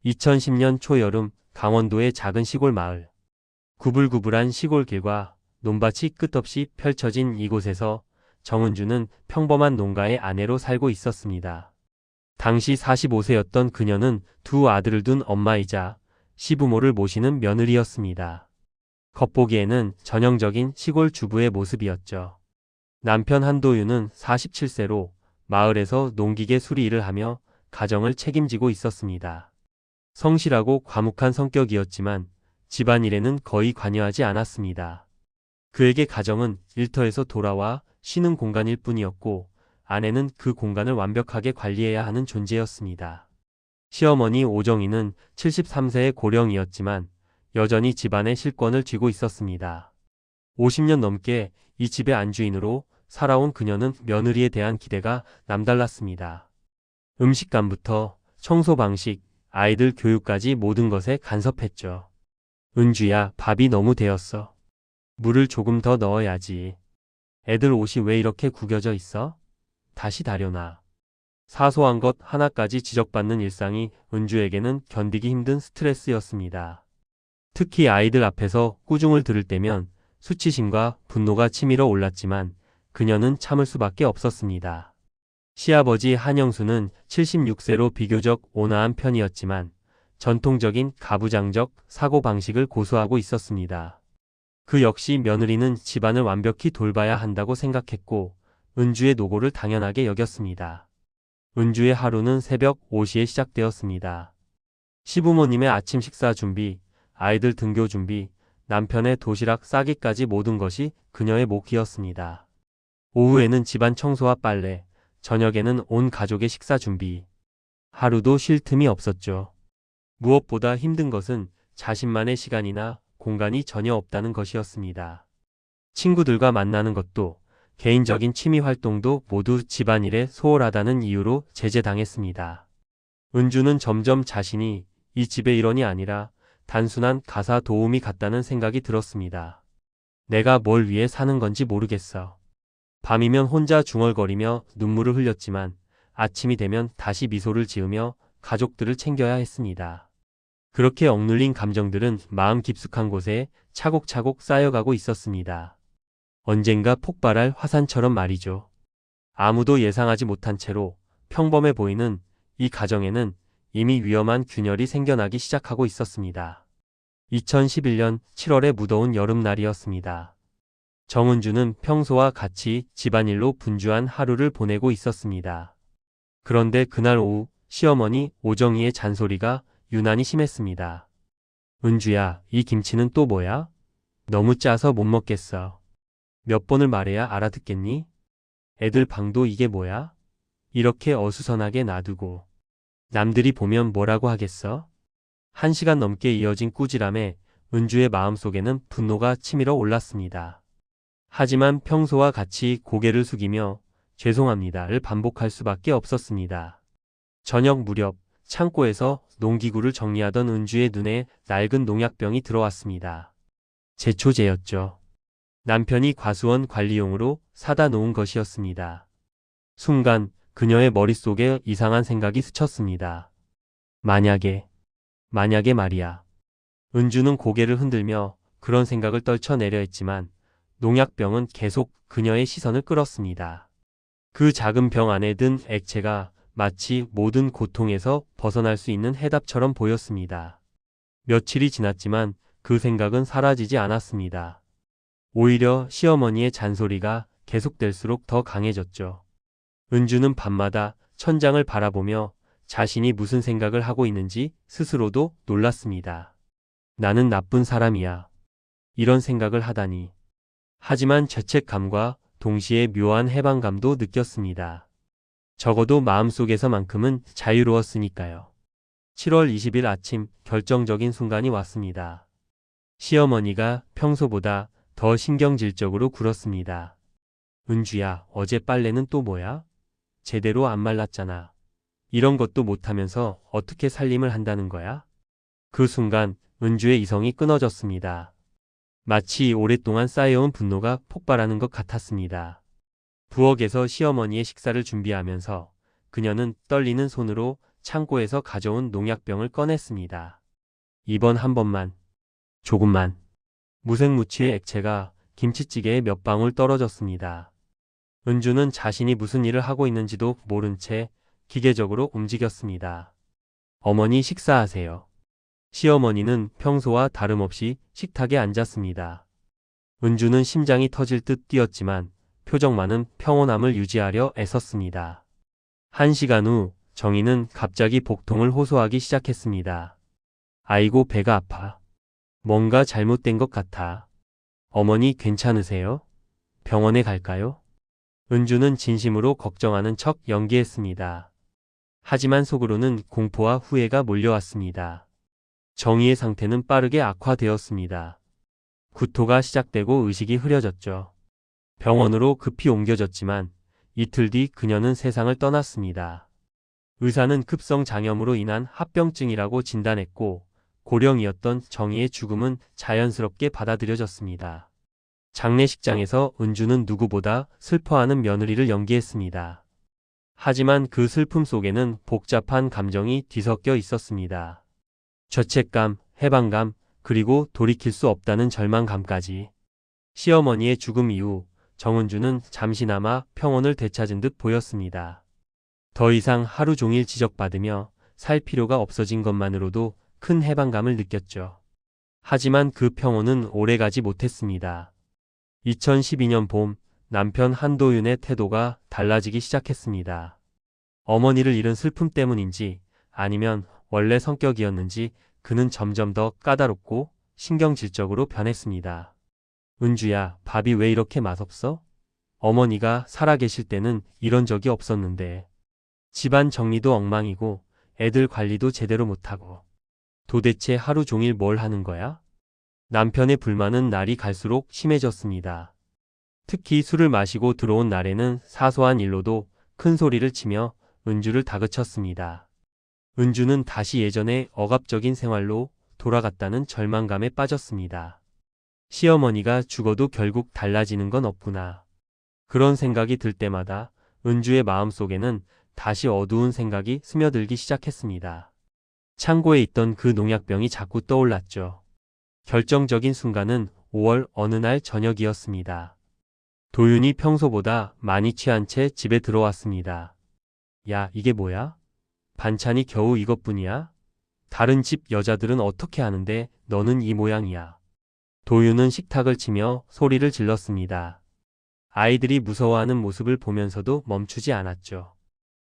2010년 초여름 강원도의 작은 시골 마을. 구불구불한 시골길과 논밭이 끝없이 펼쳐진 이곳에서 정은주는 평범한 농가의 아내로 살고 있었습니다. 당시 45세였던 그녀는 두 아들을 둔 엄마이자 시부모를 모시는 며느리였습니다. 겉보기에는 전형적인 시골 주부의 모습이었죠. 남편 한도윤은 47세로 마을에서 농기계 수리일을 하며 가정을 책임지고 있었습니다. 성실하고 과묵한 성격이었지만 집안일에는 거의 관여하지 않았습니다. 그에게 가정은 일터에서 돌아와 쉬는 공간일 뿐이었고 아내는 그 공간을 완벽하게 관리해야 하는 존재였습니다. 시어머니 오정희는 73세의 고령이었지만 여전히 집안의 실권을 쥐고 있었습니다. 50년 넘게 이 집의 안주인으로 살아온 그녀는 며느리에 대한 기대가 남달랐습니다. 음식감부터 청소 방식, 아이들 교육까지 모든 것에 간섭했죠. 은주야, 밥이 너무 데었어. 물을 조금 더 넣어야지. 애들 옷이 왜 이렇게 구겨져 있어? 다시 다려놔. 사소한 것 하나까지 지적받는 일상이 은주에게는 견디기 힘든 스트레스였습니다. 특히 아이들 앞에서 꾸중을 들을 때면 수치심과 분노가 치밀어 올랐지만 그녀는 참을 수밖에 없었습니다. 시아버지 한영수는 76세로 비교적 온화한 편이었지만 전통적인 가부장적 사고방식을 고수하고 있었습니다. 그 역시 며느리는 집안을 완벽히 돌봐야 한다고 생각했고 은주의 노고를 당연하게 여겼습니다. 은주의 하루는 새벽 5시에 시작되었습니다. 시부모님의 아침 식사 준비, 아이들 등교 준비, 남편의 도시락 싸기까지 모든 것이 그녀의 몫이었습니다. 오후에는 집안 청소와 빨래, 저녁에는 온 가족의 식사 준비. 하루도 쉴 틈이 없었죠. 무엇보다 힘든 것은 자신만의 시간이나 공간이 전혀 없다는 것이었습니다. 친구들과 만나는 것도 개인적인 취미 활동도 모두 집안일에 소홀하다는 이유로 제재당했습니다. 은주는 점점 자신이 이 집의 일원이 아니라 단순한 가사 도우미 같다는 생각이 들었습니다. 내가 뭘 위해 사는 건지 모르겠어. 밤이면 혼자 중얼거리며 눈물을 흘렸지만 아침이 되면 다시 미소를 지으며 가족들을 챙겨야 했습니다. 그렇게 억눌린 감정들은 마음 깊숙한 곳에 차곡차곡 쌓여가고 있었습니다. 언젠가 폭발할 화산처럼 말이죠. 아무도 예상하지 못한 채로 평범해 보이는 이 가정에는 이미 위험한 균열이 생겨나기 시작하고 있었습니다. 2011년 7월의 무더운 여름날이었습니다. 정은주는 평소와 같이 집안일로 분주한 하루를 보내고 있었습니다. 그런데 그날 오후 시어머니 오정희의 잔소리가 유난히 심했습니다. 은주야, 이 김치는 또 뭐야? 너무 짜서 못 먹겠어. 몇 번을 말해야 알아듣겠니? 애들 방도 이게 뭐야? 이렇게 어수선하게 놔두고. 남들이 보면 뭐라고 하겠어? 1시간 넘게 이어진 꾸지람에 은주의 마음속에는 분노가 치밀어 올랐습니다. 하지만 평소와 같이 고개를 숙이며 죄송합니다를 반복할 수밖에 없었습니다. 저녁 무렵 창고에서 농기구를 정리하던 은주의 눈에 낡은 농약병이 들어왔습니다. 제초제였죠. 남편이 과수원 관리용으로 사다 놓은 것이었습니다. 순간 그녀의 머릿속에 이상한 생각이 스쳤습니다. 만약에 말이야. 은주는 고개를 흔들며 그런 생각을 떨쳐내려 했지만 농약병은 계속 그녀의 시선을 끌었습니다. 그 작은 병 안에 든 액체가 마치 모든 고통에서 벗어날 수 있는 해답처럼 보였습니다. 며칠이 지났지만 그 생각은 사라지지 않았습니다. 오히려 시어머니의 잔소리가 계속될수록 더 강해졌죠. 은주는 밤마다 천장을 바라보며 자신이 무슨 생각을 하고 있는지 스스로도 놀랐습니다. 나는 나쁜 사람이야. 이런 생각을 하다니. 하지만 죄책감과 동시에 묘한 해방감도 느꼈습니다. 적어도 마음속에서만큼은 자유로웠으니까요. 7월 20일 아침 결정적인 순간이 왔습니다. 시어머니가 평소보다 더 신경질적으로 굴었습니다. 은주야, 어제 빨래는 또 뭐야? 제대로 안 말랐잖아. 이런 것도 못하면서 어떻게 살림을 한다는 거야? 그 순간 은주의 이성이 끊어졌습니다. 마치 오랫동안 쌓여온 분노가 폭발하는 것 같았습니다. 부엌에서 시어머니의 식사를 준비하면서 그녀는 떨리는 손으로 창고에서 가져온 농약병을 꺼냈습니다. 이번 한 번만, 조금만. 무색무취의 액체가 김치찌개에 몇 방울 떨어졌습니다. 은주는 자신이 무슨 일을 하고 있는지도 모른 채 기계적으로 움직였습니다. 어머니 식사하세요. 시어머니는 평소와 다름없이 식탁에 앉았습니다. 은주는 심장이 터질 듯 뛰었지만 표정만은 평온함을 유지하려 애썼습니다. 1시간 후 정희는 갑자기 복통을 호소하기 시작했습니다. 아이고 배가 아파. 뭔가 잘못된 것 같아. 어머니 괜찮으세요? 병원에 갈까요? 은주는 진심으로 걱정하는 척 연기했습니다. 하지만 속으로는 공포와 후회가 몰려왔습니다. 정희의 상태는 빠르게 악화되었습니다. 구토가 시작되고 의식이 흐려졌죠. 병원으로 급히 옮겨졌지만 이틀 뒤 그녀는 세상을 떠났습니다. 의사는 급성 장염으로 인한 합병증이라고 진단했고 고령이었던 정희의 죽음은 자연스럽게 받아들여졌습니다. 장례식장에서 은주는 누구보다 슬퍼하는 며느리를 연기했습니다. 하지만 그 슬픔 속에는 복잡한 감정이 뒤섞여 있었습니다. 죄책감, 해방감, 그리고 돌이킬 수 없다는 절망감까지. 시어머니의 죽음 이후 정은주는 잠시나마 평온을 되찾은 듯 보였습니다. 더 이상 하루 종일 지적받으며 살 필요가 없어진 것만으로도 큰 해방감을 느꼈죠. 하지만 그 평온은 오래가지 못했습니다. 2012년 봄, 남편 한도윤의 태도가 달라지기 시작했습니다. 어머니를 잃은 슬픔 때문인지 아니면 원래 성격이었는지 그는 점점 더 까다롭고 신경질적으로 변했습니다. 은주야, 밥이 왜 이렇게 맛없어? 어머니가 살아계실 때는 이런 적이 없었는데. 집안 정리도 엉망이고 애들 관리도 제대로 못하고. 도대체 하루 종일 뭘 하는 거야? 남편의 불만은 날이 갈수록 심해졌습니다. 특히 술을 마시고 들어온 날에는 사소한 일로도 큰 소리를 치며 은주를 다그쳤습니다. 은주는 다시 예전의 억압적인 생활로 돌아갔다는 절망감에 빠졌습니다. 시어머니가 죽어도 결국 달라지는 건 없구나. 그런 생각이 들 때마다 은주의 마음속에는 다시 어두운 생각이 스며들기 시작했습니다. 창고에 있던 그 농약병이 자꾸 떠올랐죠. 결정적인 순간은 5월 어느 날 저녁이었습니다. 도윤이 평소보다 많이 취한 채 집에 들어왔습니다. 야, 이게 뭐야? 반찬이 겨우 이것뿐이야? 다른 집 여자들은 어떻게 하는데 너는 이 모양이야. 도윤은 식탁을 치며 소리를 질렀습니다. 아이들이 무서워하는 모습을 보면서도 멈추지 않았죠.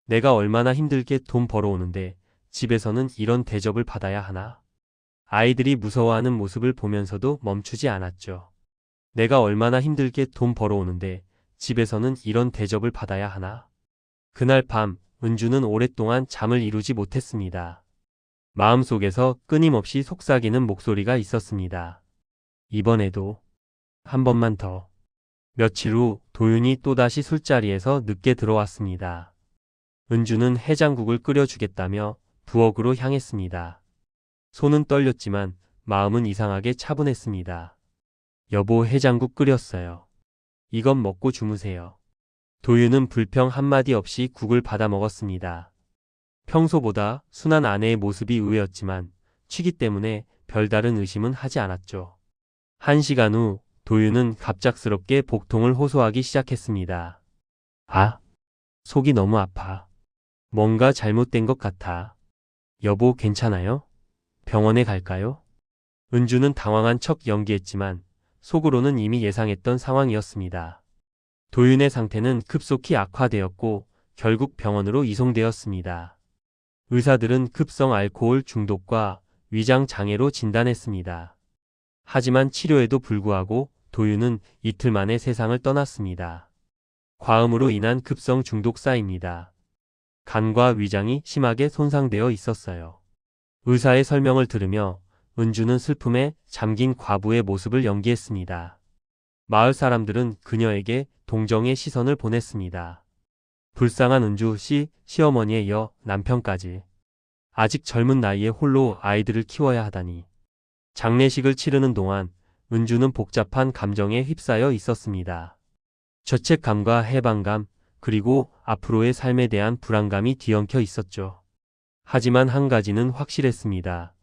내가 얼마나 힘들게 돈 벌어오는데 집에서는 이런 대접을 받아야 하나? 아이들이 무서워하는 모습을 보면서도 멈추지 않았죠. 내가 얼마나 힘들게 돈 벌어오는데 집에서는 이런 대접을 받아야 하나? 그날 밤 은주는 오랫동안 잠을 이루지 못했습니다. 마음속에서 끊임없이 속삭이는 목소리가 있었습니다. 이번에도 한 번만 더. 며칠 후 도윤이 또다시 술자리에서 늦게 들어왔습니다. 은주는 해장국을 끓여주겠다며 부엌으로 향했습니다. 손은 떨렸지만 마음은 이상하게 차분했습니다. 여보, 해장국 끓였어요. 이건 먹고 주무세요. 도윤은 불평 한마디 없이 국을 받아 먹었습니다. 평소보다 순한 아내의 모습이 의외였지만 취기 때문에 별다른 의심은 하지 않았죠. 1시간 후 도윤은 갑작스럽게 복통을 호소하기 시작했습니다. 아, 속이 너무 아파. 뭔가 잘못된 것 같아. 여보, 괜찮아요? 병원에 갈까요? 은주는 당황한 척 연기했지만 속으로는 이미 예상했던 상황이었습니다. 도윤의 상태는 급속히 악화되었고 결국 병원으로 이송되었습니다. 의사들은 급성 알코올 중독과 위장 장애로 진단했습니다. 하지만 치료에도 불구하고 도윤은 이틀 만에 세상을 떠났습니다. 과음으로 인한 급성 중독사입니다. 간과 위장이 심하게 손상되어 있었어요. 의사의 설명을 들으며 은주는 슬픔에 잠긴 과부의 모습을 연기했습니다. 마을 사람들은 그녀에게 동정의 시선을 보냈습니다. 불쌍한 은주 씨, 시어머니에 이어 남편까지. 아직 젊은 나이에 홀로 아이들을 키워야 하다니. 장례식을 치르는 동안 은주는 복잡한 감정에 휩싸여 있었습니다. 죄책감과 해방감, 그리고 앞으로의 삶에 대한 불안감이 뒤엉켜 있었죠. 하지만 한 가지는 확실했습니다.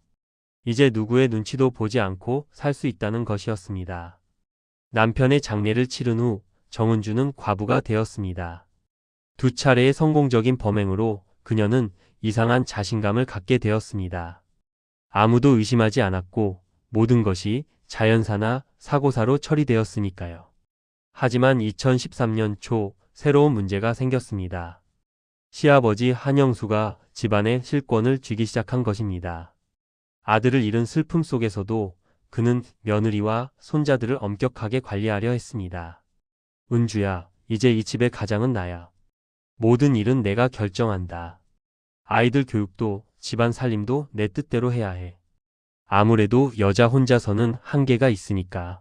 이제 누구의 눈치도 보지 않고 살 수 있다는 것이었습니다. 남편의 장례를 치른 후 정은주는 과부가 되었습니다. 두 차례의 성공적인 범행으로 그녀는 이상한 자신감을 갖게 되었습니다. 아무도 의심하지 않았고 모든 것이 자연사나 사고사로 처리되었으니까요. 하지만 2013년 초 새로운 문제가 생겼습니다. 시아버지 한영수가 집안의 실권을 쥐기 시작한 것입니다. 아들을 잃은 슬픔 속에서도 그는 며느리와 손자들을 엄격하게 관리하려 했습니다. 은주야, 이제 이 집의 가장은 나야. 모든 일은 내가 결정한다. 아이들 교육도 집안 살림도 내 뜻대로 해야 해. 아무래도 여자 혼자서는 한계가 있으니까.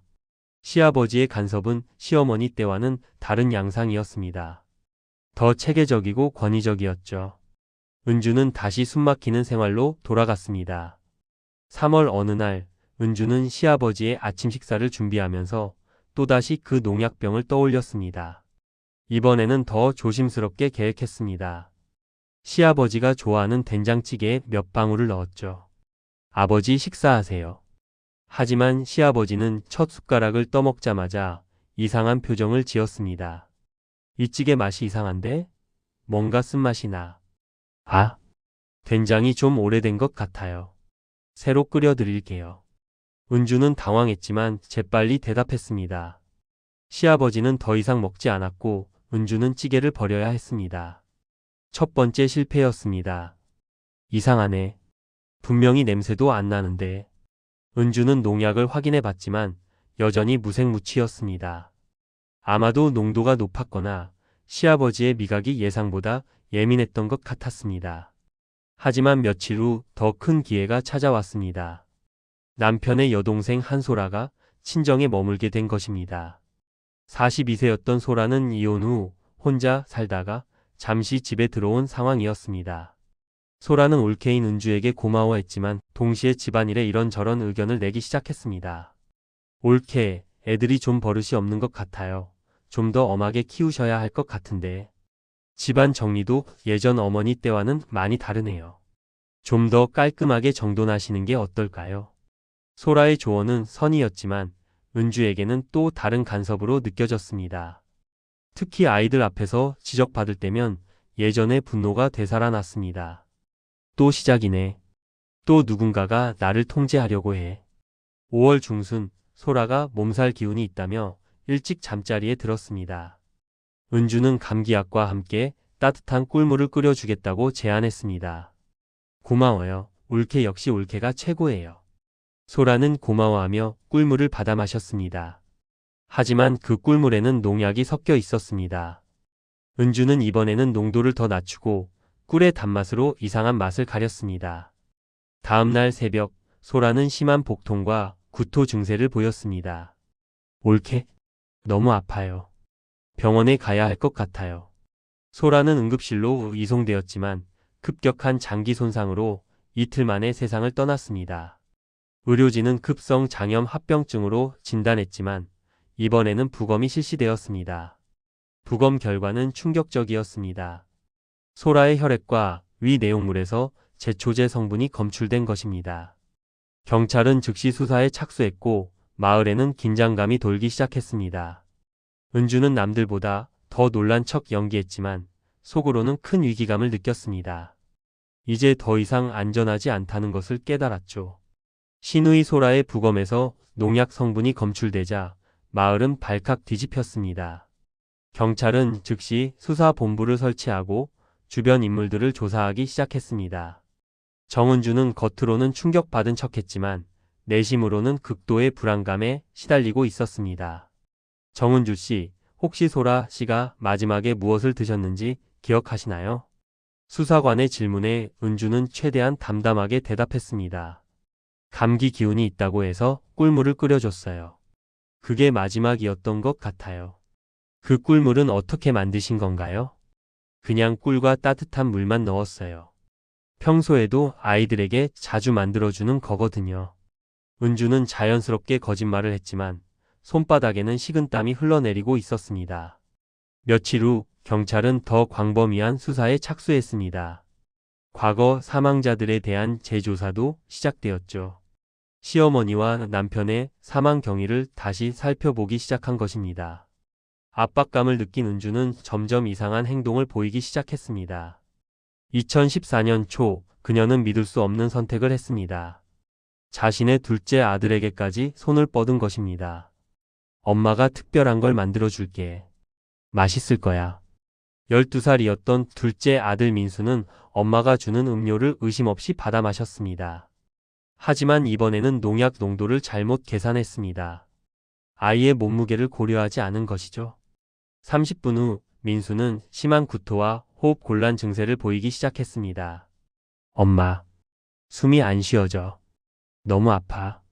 시아버지의 간섭은 시어머니 때와는 다른 양상이었습니다. 더 체계적이고 권위적이었죠. 은주는 다시 숨막히는 생활로 돌아갔습니다. 3월 어느 날 은주는 시아버지의 아침 식사를 준비하면서 또다시 그 농약병을 떠올렸습니다. 이번에는 더 조심스럽게 계획했습니다. 시아버지가 좋아하는 된장찌개에 몇 방울을 넣었죠. 아버지 식사하세요. 하지만 시아버지는 첫 숟가락을 떠먹자마자 이상한 표정을 지었습니다. 이 찌개 맛이 이상한데? 뭔가 쓴맛이 나. 아, 된장이 좀 오래된 것 같아요. 새로 끓여 드릴게요. 은주는 당황했지만 재빨리 대답했습니다. 시아버지는 더 이상 먹지 않았고 은주는 찌개를 버려야 했습니다. 첫 번째 실패였습니다. 이상하네. 분명히 냄새도 안 나는데. 은주는 농약을 확인해 봤지만 여전히 무색무취였습니다. 아마도 농도가 높았거나 시아버지의 미각이 예상보다 예민했던 것 같았습니다. 하지만 며칠 후 더 큰 기회가 찾아왔습니다. 남편의 여동생 한소라가 친정에 머물게 된 것입니다. 42세였던 소라는 이혼 후 혼자 살다가 잠시 집에 들어온 상황이었습니다. 소라는 올케인 은주에게 고마워했지만 동시에 집안일에 이런저런 의견을 내기 시작했습니다. 올케, 애들이 좀 버릇이 없는 것 같아요. 좀 더 엄하게 키우셔야 할 것 같은데. 집안 정리도 예전 어머니 때와는 많이 다르네요. 좀 더 깔끔하게 정돈하시는 게 어떨까요? 소라의 조언은 선의였지만 은주에게는 또 다른 간섭으로 느껴졌습니다. 특히 아이들 앞에서 지적받을 때면 예전의 분노가 되살아났습니다. 또 시작이네. 또 누군가가 나를 통제하려고 해. 5월 중순 소라가 몸살 기운이 있다며 일찍 잠자리에 들었습니다. 은주는 감기약과 함께 따뜻한 꿀물을 끓여주겠다고 제안했습니다. 고마워요. 올케 역시 올케가 최고예요. 소라는 고마워하며 꿀물을 받아 마셨습니다. 하지만 그 꿀물에는 농약이 섞여 있었습니다. 은주는 이번에는 농도를 더 낮추고 꿀의 단맛으로 이상한 맛을 가렸습니다. 다음 날 새벽 소라는 심한 복통과 구토 증세를 보였습니다. 올케? 너무 아파요. 병원에 가야 할 것 같아요. 소라는 응급실로 이송되었지만 급격한 장기 손상으로 이틀 만에 세상을 떠났습니다. 의료진은 급성 장염 합병증으로 진단했지만 이번에는 부검이 실시되었습니다. 부검 결과는 충격적이었습니다. 소라의 혈액과 위 내용물에서 제초제 성분이 검출된 것입니다. 경찰은 즉시 수사에 착수했고 마을에는 긴장감이 돌기 시작했습니다. 은주는 남들보다 더 놀란 척 연기했지만 속으로는 큰 위기감을 느꼈습니다. 이제 더 이상 안전하지 않다는 것을 깨달았죠. 신우이 소라의 부검에서 농약 성분이 검출되자 마을은 발칵 뒤집혔습니다. 경찰은 즉시 수사본부를 설치하고 주변 인물들을 조사하기 시작했습니다. 정은주는 겉으로는 충격받은 척했지만 내심으로는 극도의 불안감에 시달리고 있었습니다. 정은주 씨, 혹시 소라 씨가 마지막에 무엇을 드셨는지 기억하시나요? 수사관의 질문에 은주는 최대한 담담하게 대답했습니다. 감기 기운이 있다고 해서 꿀물을 끓여줬어요. 그게 마지막이었던 것 같아요. 그 꿀물은 어떻게 만드신 건가요? 그냥 꿀과 따뜻한 물만 넣었어요. 평소에도 아이들에게 자주 만들어주는 거거든요. 은주는 자연스럽게 거짓말을 했지만 손바닥에는 식은땀이 흘러내리고 있었습니다. 며칠 후 경찰은 더 광범위한 수사에 착수했습니다. 과거 사망자들에 대한 재조사도 시작되었죠. 시어머니와 남편의 사망 경위를 다시 살펴보기 시작한 것입니다. 압박감을 느낀 은주는 점점 이상한 행동을 보이기 시작했습니다. 2014년 초 그녀는 믿을 수 없는 선택을 했습니다. 자신의 둘째 아들에게까지 손을 뻗은 것입니다. 엄마가 특별한 걸 만들어 줄게. 맛있을 거야. 12살이었던 둘째 아들 민수는 엄마가 주는 음료를 의심 없이 받아 마셨습니다. 하지만 이번에는 농약 농도를 잘못 계산했습니다. 아이의 몸무게를 고려하지 않은 것이죠. 30분 후 민수는 심한 구토와 호흡 곤란 증세를 보이기 시작했습니다. 엄마, 숨이 안 쉬어져. 너무 아파.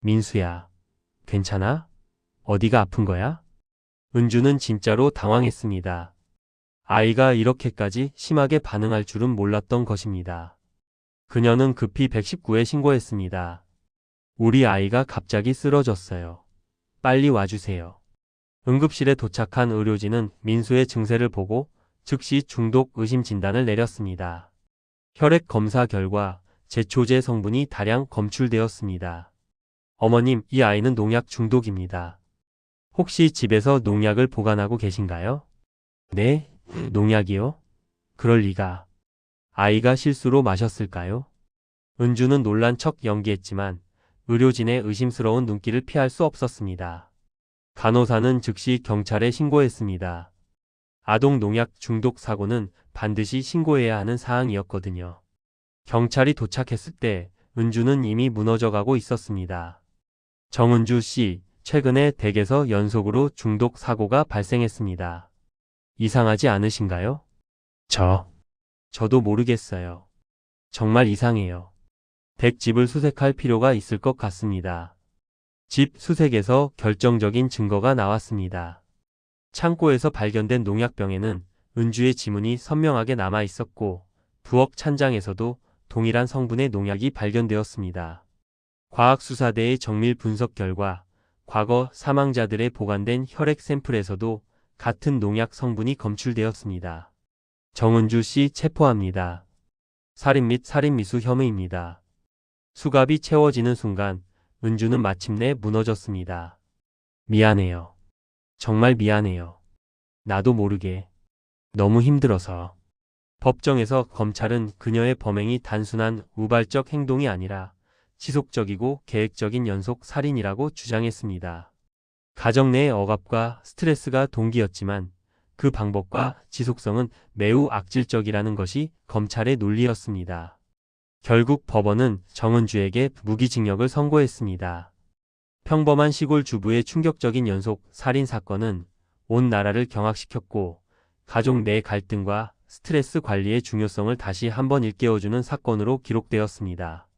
민수야, 괜찮아? 어디가 아픈 거야? 은주는 진짜로 당황했습니다. 아이가 이렇게까지 심하게 반응할 줄은 몰랐던 것입니다. 그녀는 급히 119에 신고했습니다. 우리 아이가 갑자기 쓰러졌어요. 빨리 와주세요. 응급실에 도착한 의료진은 민수의 증세를 보고 즉시 중독 의심 진단을 내렸습니다. 혈액 검사 결과 제초제 성분이 다량 검출되었습니다. 어머님, 이 아이는 농약 중독입니다. 혹시 집에서 농약을 보관하고 계신가요? 네, 농약이요? 그럴 리가. 아이가 실수로 마셨을까요? 은주는 놀란 척 연기했지만 의료진의 의심스러운 눈길을 피할 수 없었습니다. 간호사는 즉시 경찰에 신고했습니다. 아동 농약 중독 사고는 반드시 신고해야 하는 사항이었거든요. 경찰이 도착했을 때 은주는 이미 무너져가고 있었습니다. 정은주 씨, 최근에 댁에서 연속으로 중독 사고가 발생했습니다. 이상하지 않으신가요? 저도 모르겠어요. 정말 이상해요. 댁 집을 수색할 필요가 있을 것 같습니다. 집 수색에서 결정적인 증거가 나왔습니다. 창고에서 발견된 농약병에는 은주의 지문이 선명하게 남아 있었고 부엌 찬장에서도 동일한 성분의 농약이 발견되었습니다. 과학수사대의 정밀 분석 결과 과거 사망자들의 보관된 혈액 샘플에서도 같은 농약 성분이 검출되었습니다. 정은주 씨 체포합니다. 살인 및 살인미수 혐의입니다. 수갑이 채워지는 순간 은주는 마침내 무너졌습니다. 미안해요. 정말 미안해요. 나도 모르게. 너무 힘들어서. 법정에서 검찰은 그녀의 범행이 단순한 우발적 행동이 아니라 지속적이고 계획적인 연속 살인이라고 주장했습니다. 가정 내의 억압과 스트레스가 동기였지만 그 방법과 지속성은 매우 악질적이라는 것이 검찰의 논리였습니다. 결국 법원은 정은주에게 무기징역을 선고했습니다. 평범한 시골 주부의 충격적인 연속 살인 사건은 온 나라를 경악시켰고 가족 내 갈등과 스트레스 관리의 중요성을 다시 한번 일깨워주는 사건으로 기록되었습니다.